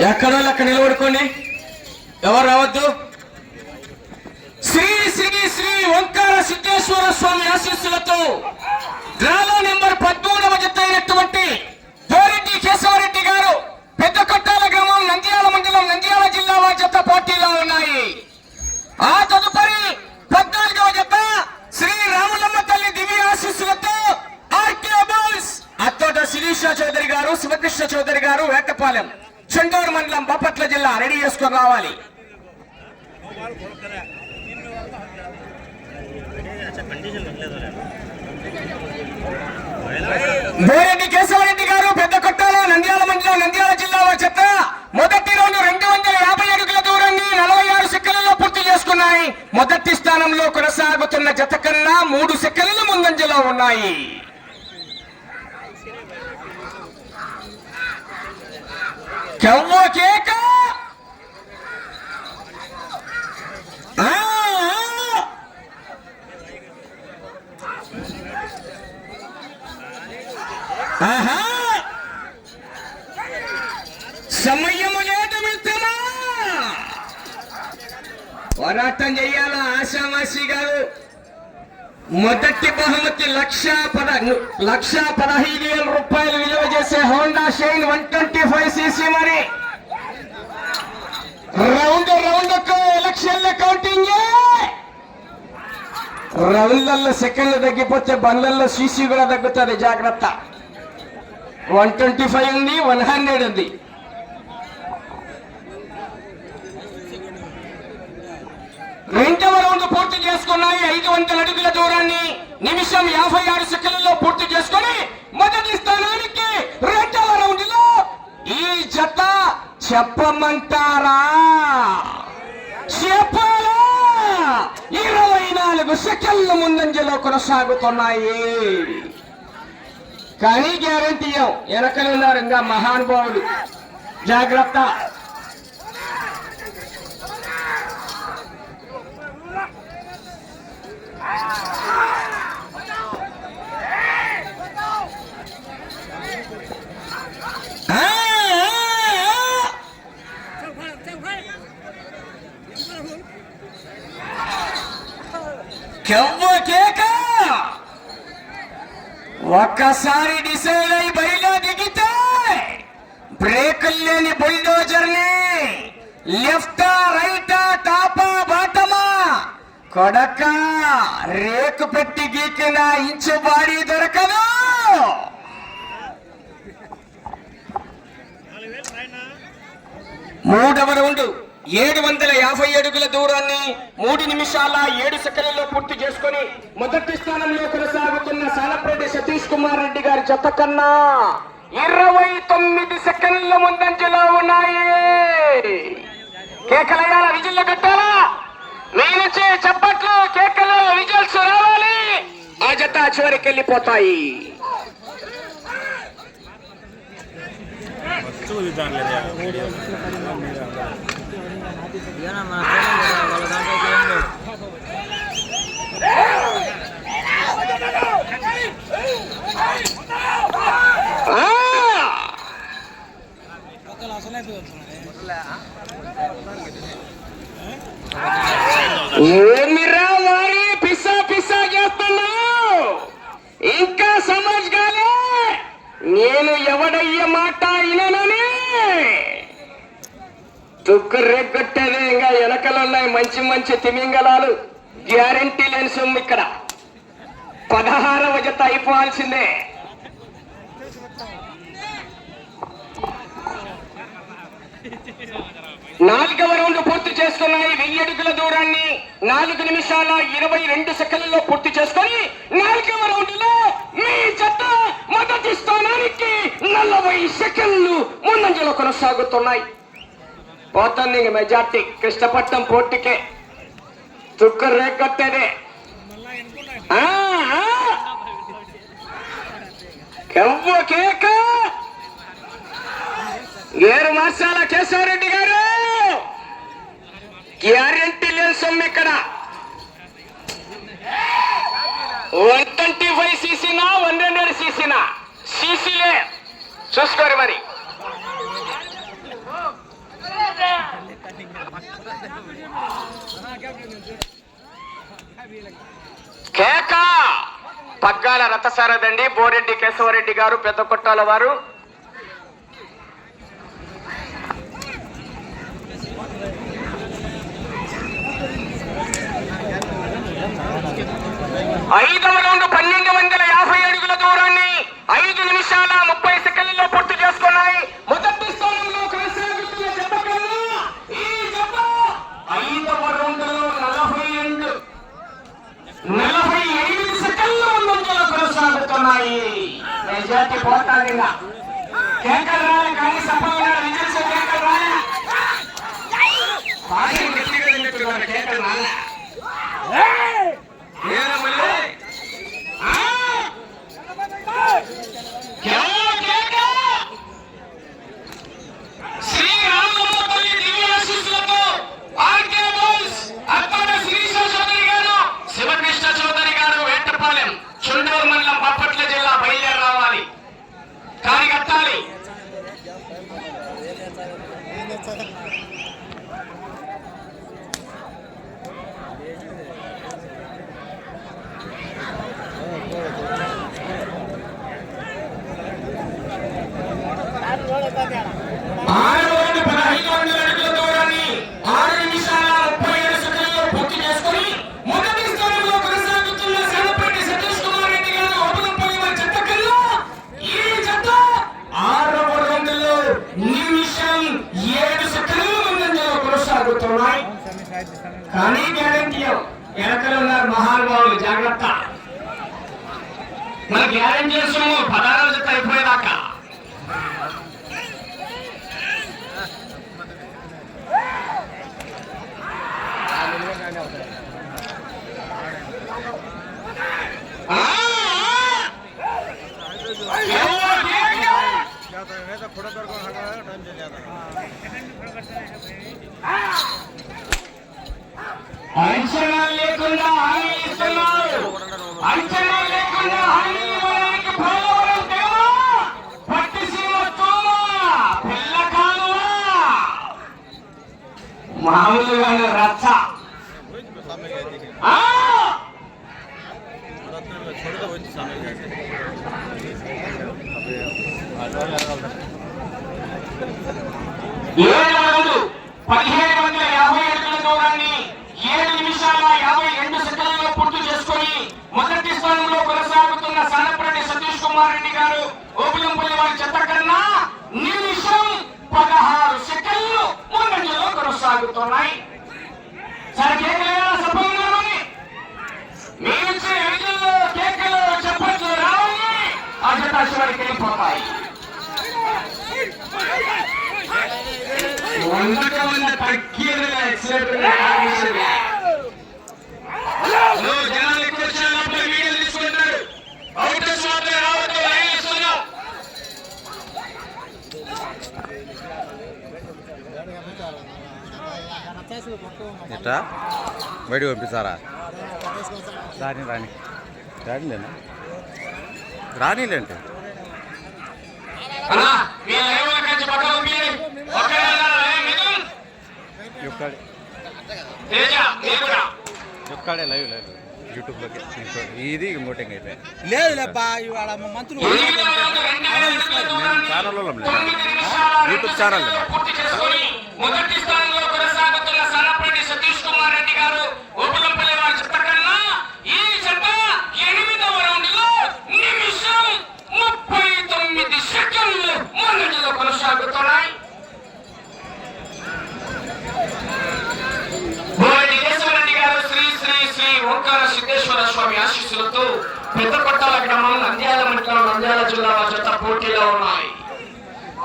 ఎక్కడో అక్కడ నిలబడుకోండి, ఎవరు రావద్దు. శ్రీ శ్రీ శ్రీ ఓంకార సిద్ధేశ్వర స్వామి ఆశీస్సులతో డ్రాలో నెంబర్ 13వ జత అయినటువంటి దోరెడ్డి కేశవరెడ్డి గారు పెద్ద కొట్టాల గ్రామం నంద్యాల మండలం నంద్యాల జిల్లా వారి జత పోటీలో ఉన్నాయి. ఆ తదుపరి 14వ జత శ్రీ రాములమ్మ తల్లి దివ్య ఆశీస్సులతో ఆర్కే బాల్స్ అత్తోట శిరీష చౌదరి గారు, శివకృష్ణ చౌదరి గారు, వేటపాలెం, చెండూరు మండలం, బాపట్ల జిల్లా రెడీ చేసుకొని రావాలి. బోరెడ్డి కేశవరెడ్డి గారు పెద్ద కొట్టాల నంద్యాల మండలం నంద్యాల జిల్లా చెత్త మొదటి రౌండ్ 250 అడుగుల దూరాన్ని 46 సెకండ్లలో పూర్తి చేసుకున్నాయి. మొదటి స్థానంలో కొనసాగుతున్న జత కన్నా 3 సెకండ్ల ముందంజలో ఉన్నాయి. కేక సమయము లేదు, వెళ్తామా పోరాటం చెయ్యాలా. ఆశామాషి గారు మొదటి బహుమతి 1,15,000 రూపాయలు విలువ చేసే హోండా షైన్ 125cc. మరి రౌండ్ ఎలక్షన్ల కౌంటింగ్, రౌండ్లలో సెకండ్లు తగ్గిపోతే బండ్లలో సీసీ కూడా తగ్గుతుంది, జాగ్రత్త. 125 ఉంది, 100 ఉంది. రెండవ రౌండ్ పూర్తి చేసుకున్నాయి. 500 అడుగుల దూరాన్ని నిమిషం 56 సెకండ్లలో పూర్తి చేసుకుని మొదటి స్థానానికి రెండవ రౌండ్ లో ఈ జత చెప్పమంటారా, చెప్పాలా, 24 సెకండ్ల ముందంజలో కొనసాగుతున్నాయి. కానీ గ్యారంటీ వెనకలున్నారు ఇంకా మహానుభావులు, జాగ్రత్త. ఒక్కసారి డిసైడ్ అయి బరిలో దిగితే బ్రేకులు లేని బుల్డోజర్ ని లెఫ్టా రైటా టాపా బాటమా కొడక రేకు పెట్టి గీకిన ఇంచు బాడీ దొరకదు. మూడవ రౌండ్ 750 అడుగుల దూరాన్ని 3 నిమిషాల 7 సెకండ్లలో పూర్తి చేసుకుని మొదటి స్థానంలో కొనసాగుతున్న సాలప్రెడ్డి సతీష్ కుమార్ రెడ్డి గారి జత కన్నా 29 సెకండ్ల ముందంజలో ఉన్నాయి. కేకలయ్యాల, విజిల్లు కట్టాలా, మీ నుంచి చప్పట్లు, కేకలు, విజిల్స్ రావాలి. ఆ జత చివరికి వెళ్ళిపోతాయి. ఏమిరా వారి పిసా చేస్తున్నావు, ఇంకా సమజ్ కాలే, నేను ఎవడయ్య మాట అయినని తుక్కు రేగొట్టేదే. ఇంకా వెనకలున్నాయి మంచి తిమింగలాలు, గ్యారంటీ లేని సొమ్ము. ఇక్కడ 16వ జత అయిపోవాల్సిందే. నాలుగవ రౌండ్ పూర్తి చేసుకున్నాయి. 1000 అడుగుల దూరాన్ని 4 నిమిషాల 22 సెకండ్లలో పూర్తి చేసుకొని 4వ రౌండ్ లో మీ జత మొదటి స్థానానికి 40 సెకండ్లు ముందంజలో కొనసాగుతున్నాయి. పోతుంది మెజార్టీ కృష్ణపట్నం పోటీకే, తుక్కు రేగొట్టేదే. కేక ఏరు మార్చాల కేశవరెడ్డి గారు, గ్యారెంటీ లేదు సొమ్ము ఇక్కడ. 125 సీసీనా 100 సీసీనా? సీసీలే చూసుకోరు మరి. కేక పగ్గాల రథసారథండి బోరెడ్డి కేశవరెడ్డి గారు, పెద్ద కొట్టాల వారు. ఐదవ రౌండ్ 1250 అడుగుల దూరాన్ని 5 నిమిషాల 30 సెకండ్లలో పూర్తి చేసుకున్నాయి. మొదటి స్థానంలో కొనసాగుతున్న జత కన్నా ఈ జత ఐదవ రౌండ్ లో 45 సెకండ్ల ముందంజలో కొనసాగుతున్నాయి. మెజార్టీ పోతాదిగా కేకలు రాలే కానీ సభలో రిజల్ట్స్ కేకలు రాలే. భాషను గట్టిగా తిన్నట్టున్నారు కేకలు రాలే. శివకృష్ణ చౌదరి గారు వేటపాలెం, చుండూరు మండలం, బాపట్ల జిల్లా బయలుదేరి రావాలి. కానీ కట్టాలి. కానీ గ్యారంటీ వెనకలు ఉన్నారు మహానుభావులు, జాగ్రత్త. మన గ్యారంటీ చేస్తున్నాము 16 జత అయిపోయేదాకా. అంచనా లేకుండా హామీ ఇస్తున్నారు. అంచనా లేకుండా హామీ ఇవ్వడానికి పోలవరం దేవ, పట్టిసీమ తోమ, పిల్ల కాలువ, మామూలుగా రచ్చ. ఏడవ రౌండ్ 1750 అడుగుల దూరాన్ని 7 నిమిషాల 52 సెకండ్లలో పూర్తి చేసుకుని మొదటి స్థానంలో కొనసాగుతున్న సానపరెడ్డి సతీష్ కుమార్ రెడ్డి గారు, ఓబులంపల్లి వారి చెత్త కన్నా నిమిషం 16 సెకండ్లు ముందంజలో కొనసాగుతున్నాయి. సరే కేకలేనా సభ్యులని మీరు ఇచ్చే విధుల్లో కేకలు చెప్పట్లు రావాలి. ఆ జత చివరికి వెళ్ళిపోతాయి. 100 తగ్గిన జనాలు ఎక్కువ వచ్చినప్పుడు వీడియోలు తీసుకుంటారు. అవుటర్స్ మాత్రమే రావద్దు. లైన్ ఇస్తున్నాం. ఎట్లా బయటకు పంపిస్తారా? రానిలేనా? రానిలేంటే ఒక్కడే లైవ్ లైవ్ యూట్యూబ్లోకి ఇది ఇంకోటి అయితే లేదు లేపా ఇవాళ మంత్రులు ఛానల్లో యూట్యూబ్ ఛానల్. మొదటి స్థానంలో కొనసాగుతున్న సానపరెడ్డి సతీష్ కుమార్ రెడ్డి గారు, ఓబులంపల్లి వారి చెత్త కన్నా ఈ చెత్త 8వ రౌండ్లో నిమిషం 39 సెకండ్లు ముందంజలో కొనసాగుతున్నాయి. బోరెడ్డి కేశవరెడ్డి గారు శ్రీ శ్రీ శ్రీ ఓంకార సిద్ధేశ్వర స్వామి ఆశీస్సులతో పెద్దకొట్టాల గ్రామం, నంద్యాల మండలం, నంద్యాల జిల్లా జత పోటీలో ఉన్నాయి.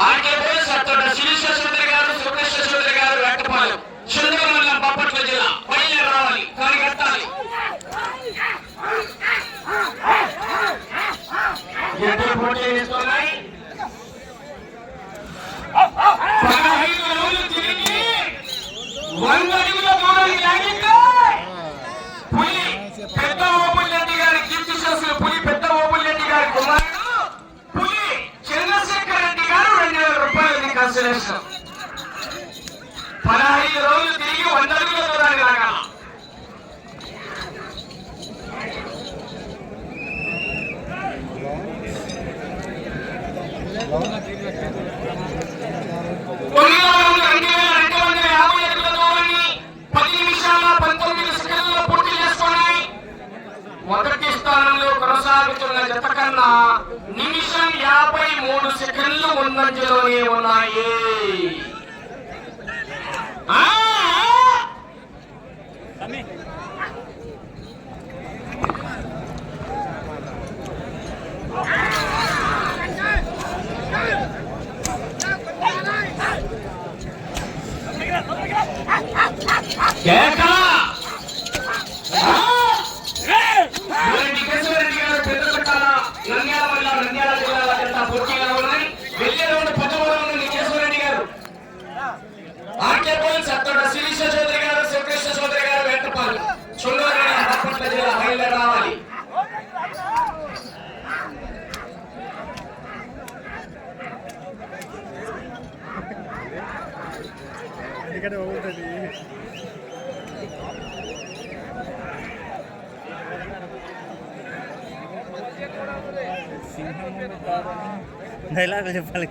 ఆర్కేబోస్ అత్తోట శిరీష చౌదరి గారు, శివకృష్ణ చౌదరి గారు వేటపాలెం, చుండూరు మండలం, బాపట్ల జిల్లా బయలుదేరి రావాలి. కానీ కట్టాలి. పోటీ చేస్తున్నాయి. 15 రోజులు తిరిగి 100 అడుగుల దూరాన్ని లాగితే పులి పెద్ద ఓబుల్ రెడ్డి గారి కీర్తి కన్సలేషన్ 15 రోజులు తిరిగి 100 అడుగుల దూరాన్ని లాగాల. మొదటి స్థానంలో కొనసాగుతున్న జత కన్నా నిమిషం 53 సెకండ్లు ముందంజలోనే ఉన్నాయి. నంద్యాల జిల్లాల జంట పోటీగా ఉన్నాయి. వెళ్ళే రౌండ్ 13 నికేశ్వరరెడ్డి గారు, ఆర్కే పోలీస్ అత్తోట శిరీష చౌదరి గారు, శివకృష్ణ చౌదరి గారు, వెంటపాలు చుండూరు బాపట్ల జిల్లా బయలుదేరి రావాలి. డైలాగులు చెప్పాలి.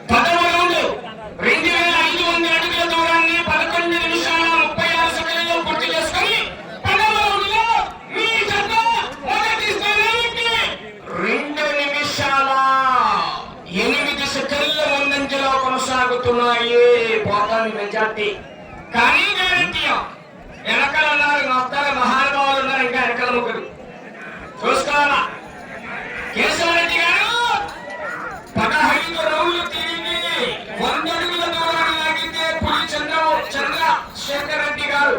2500 అడుగుల దూరాన్ని 11 నిమిషాల 36 సెకండ్లలో పూర్తి చేసుకొని 10వ రౌండ్లో మీ జత మొదటి స్థానానికి 2 నిమిషాల 8 సెకండ్ల ముందంజలో కొనసాగుతున్నాయి. పోతాను మెజార్టీ కానీ గ్యారంటీయా. వెనకాల ఉన్నారు మొత్తాల మహానుభావులు ఉన్నారు, ఇంకా వెనకాల ముగ్గురు చూసుకోవాలా. కేశవరెడ్డి గారు 15 రౌండ్లు తిరిగి 100 అడుగుల దూరాన్ని లాగితే పులి చంద్రశేఖర్ రెడ్డి గారు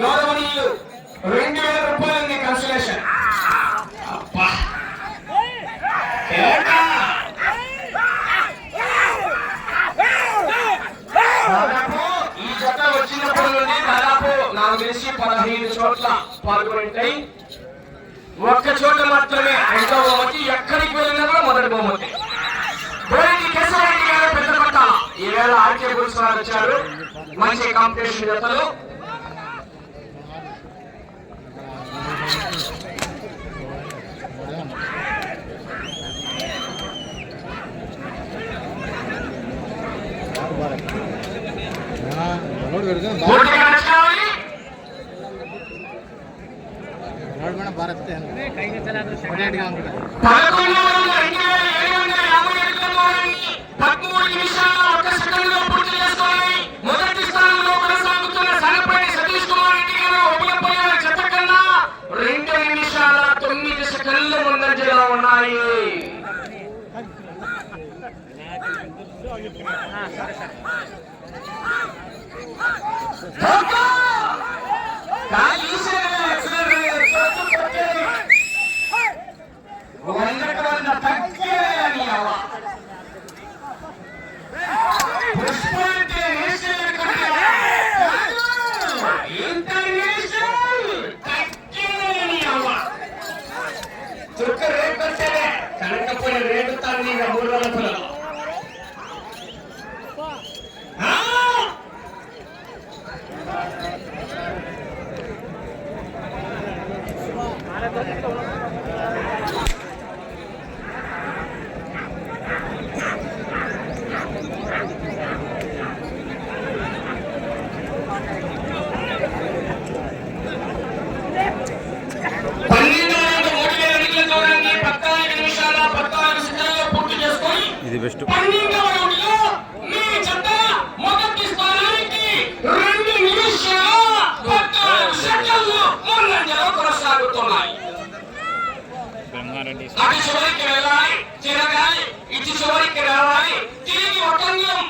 గౌరవనీయులు 2000 రూపాయలని కన్సలేషన్. ఈ జత వచ్చినప్పటి నుండి దాదాపు నాకు తెలిసి 15 చోట్ల పాల్గొంటాయి. ఒక్క చోట మాత్రమే రెండో బహుమతి, ఎక్కడికి వెళ్ళినా కూడా మొదటి బహుమతి. కేశవరెడ్డి గారు పెద్దపట్ట ఈవేళ ఆర్కే పురుషు వారు వచ్చారు. మంచి కాంపిటీషన్ జతలు. భారత్ 13 నిమిషాల 1 సెకండ్లో పూర్తి చేసుకొని మొదటి స్థానంలో కొనసాగుతున్న సనపల్లి సతీష్ కుమార్ రెడ్డి గారు ఒబియంపల్లి జత కన్నా 2 నిమిషాల 9 సెకండ్లు ముందంజలో ఉన్నాయి. కనకపోయిన రేటు తాన్ని 3 రోజుల పిల్లలు ఇది బెస్ట్. 12వ రౌండ్లో మీ జత మొదటి స్థానానికి 2 నిమిషాల 16 సెకండ్లు ముందంజలో కొనసాగుతున్నాయి. అటు చివరికి వెళ్ళాలి, తిరగాలి, ఇటు చివరికి రావాలి, తిరిగి ఒక అంగుళం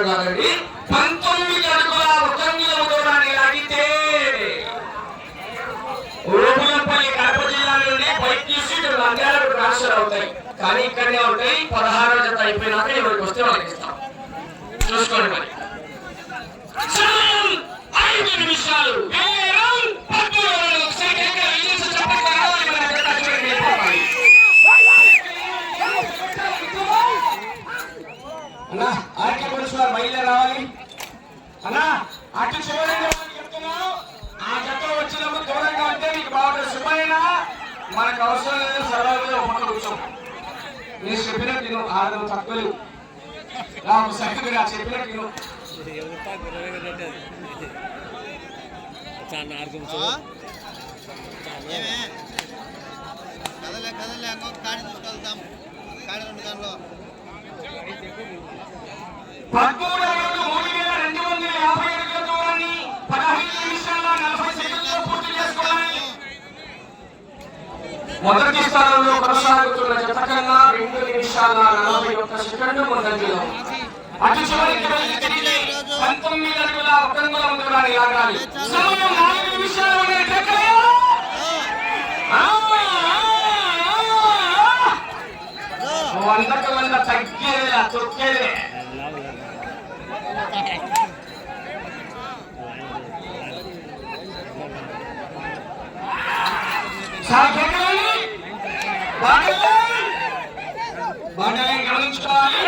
కాదండి 19 అడుగుల 1 అంగుళం దూరాన్ని లాగితే ఓబులంపల్లి కడప జిల్లా నుండి బైక్ సీట్లు నంద్యాలకు ట్రాన్స్ఫర్ అవుతాయి. కానీ ఇక్కడనే ఉంటాయి. 16వ జత అయిపోయినాక ఎవరికి వస్తే వాళ్ళకి ఇస్తాం. చూసుకోండి మరి. 5 నిమిషాలు చెప్పండి. అటు చివరిగా చెప్తున్నాను, ఆ జత వచ్చినప్పుడు దూరంగా ఉంటే నీకు బాగుంటుంది. సుబ్బయ్య మనకు అవసరం లేదు, సరళంగా ఒక కూర్చోం. నేను చెప్పినట్టు తిను, ఆరు తక్కువలు నాకు సరిగ్గా చెప్పినట్టు తిను. కదలే కదలే ఇంకొక కాడి తీసుకెళ్తాం. కాడి ఉంది దానిలో 13వ రౌండ్ 3250 అడుగుల దూరాన్ని 15 నిమిషాల 40 సెకండ్లలో పూర్తి చేసుకోవాలి. మొదటి స్థానంలో కొనసాగుతున్న జత కన్నా 2 నిమిషాల 41 సెకండ్లు ముందంజలో. అటు చివరికి వెళ్ళి తిరిగి 19 అడుగుల 1 అంగుళం దూరాన్ని లాగాలి. సమయం 4 నిమిషాలు ఉన్నాయి. వందకు 100 తగ్గేదేలా తొక్కేదే. బాటలని గమనించుకోవాలి.